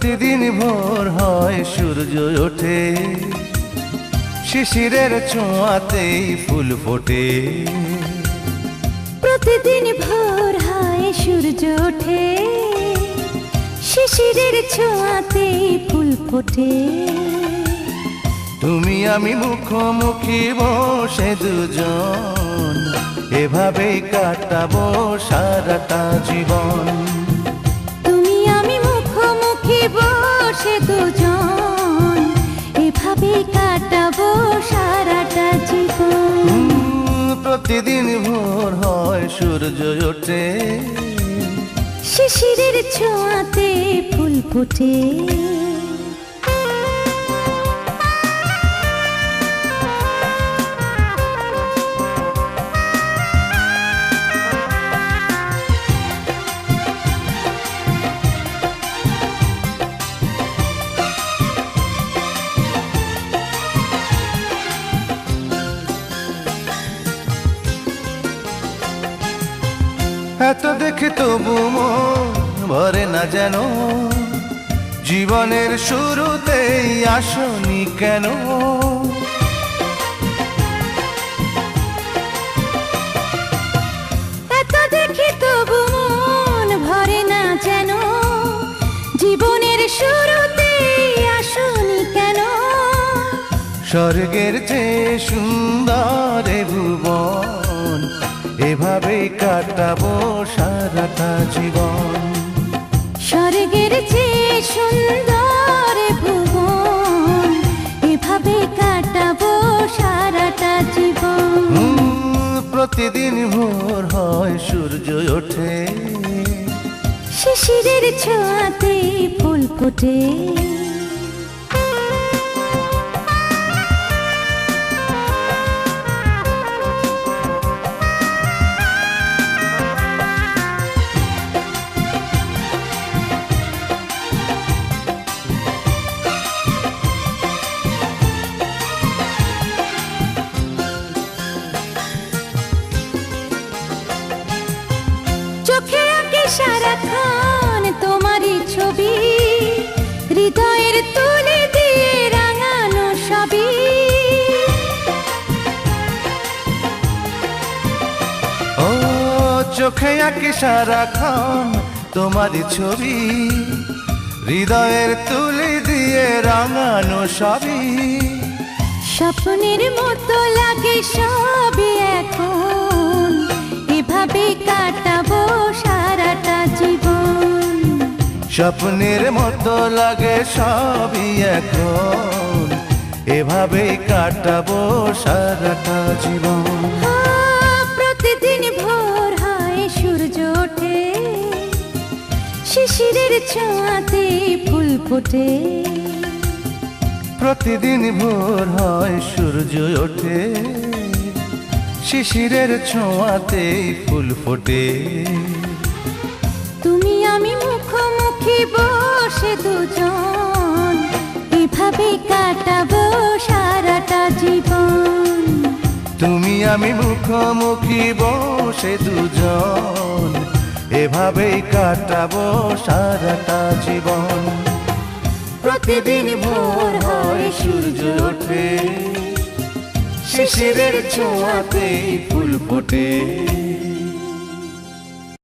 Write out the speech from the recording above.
প্রতিদিন ভোর হয় সূর্য ওঠে, শিশিরের ছোঁয়াতেই ফুল ফোটে। প্রতিদিন ভোর হয় সূর্য ওঠে, শিশিরের ছোঁয়াতেই ফুল ফোটে। তুমি আমি মুখোমুখি বসে দুজন, এভাবেই কাটাবো সারাটা জীবন। তুমি আমি মুখোমুখি বসে দুজন, এভাবেই কাটাবো সারাটা জীবন। প্রতিদিন ভোর হয় সূর্য ওঠে, শিশিরের ছোঁয়াতে ফুল ফোটে। এত দেখে তবু মন ভরে না যেন, জীবনের শুরুতেই আসনি কেন? এত দেখি তবু মন ভরে না যেন, জীবনের শুরুতেই আসনি কেন? স্বর্গের চেয়ে সুন্দর এ ভুবন, এভাবেই কাটাবো সারাটা জীবন। স্বর্গের চেয়ে সুন্দর ভুবন, এভাবে কাটাবো সারাটা জীবন। প্রতিদিন ভোর হয় সূর্য ওঠে, শিশিরের ছোঁয়াতে ফুল ফোটে। চোখে আঁকে সারাক্ষণ তোমারই ছবি, হৃদয়ের তুলে দিয়ে রাঙানো সবই। ও চোখে আঁকি সারাক্ষণ তোমারই ছবি, হৃদয়ের তুলে দিয়ে রাঙানো সবই। স্বপ্নের মতো লাগে সবই এখন, এভাবে কাটাবো সারাটা জীবন। স্বপ্নের মতো লাগে সবই এখন, এভাবেই কাটাবো সারাটা জীবন। প্রতিদিন ভোর হয় সূর্য ওঠে, শিশিরের ছোঁয়াতে ফুল ফোটে। প্রতিদিন ভোর হয় সূর্য ওঠে, শিশিরের ছোঁয়াতেই ফুল ফোটে। তুমি আমি মুখোমুখি বসে দুজন, এভাবে কাটাবো সারাটা জীবন। তুমি আমি মুখোমুখি বসে দুজন, এভাবেই কাটাবো সারাটা জীবন। প্রতিদিন ভোর হয় সূর্য ওঠে, শিশিরের ছোঁয়াতেই ফুল ফোটে।